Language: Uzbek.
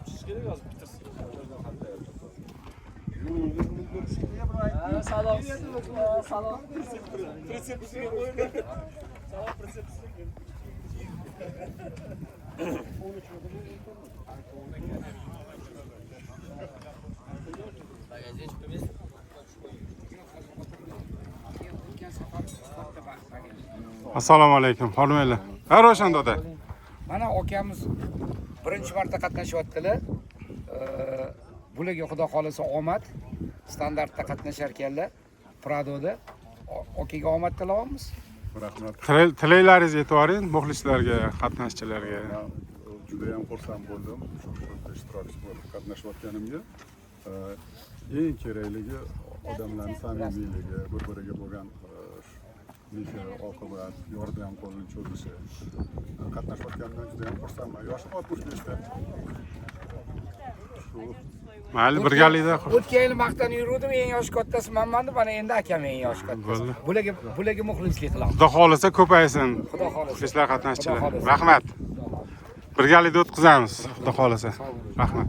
chiqish kerak hozir bitirsin. Salom. Salom. Pritsepsiga qo'ying. Salom pritsepsiga. Assalomu alaykum, xormaylar. Ha, Roshan doda. Mana akamiz birinchi marta qatnashyaptilar. Bularga xudo xolisa omad. Standartda qatnashar ekanlar. Pradoda. Okaga omad tilaymiz. Rahmat. Tilaklaringizni aytib yuboring muxlislarga, qatnashchilarga. Juda ham xursand bo'ldim shu ishtirokchi bo'lib qatnashayotganimga. Eng kerakligi odamlarning samimiyligi, bir-biriga bo'lgan mehr, oqibat, yordam qo'lini cho'zishi. Qatnashayotganimdan juda ham xursandman. Yoshim 65 da. Shu Mayli, birgalikda. O'tgan yil maqtanib yurdim, eng yoshi kattasi manman deb, mana endi akam eng yoshi kattasi. Bularga muxlislik qilamiz. Xudo xolisa ko'paysin. Xudo xolisa. Muxlislar, qatnashchilar. Rahmat. Birgalikda o'tkazamiz, xudo xolisa. Rahmat.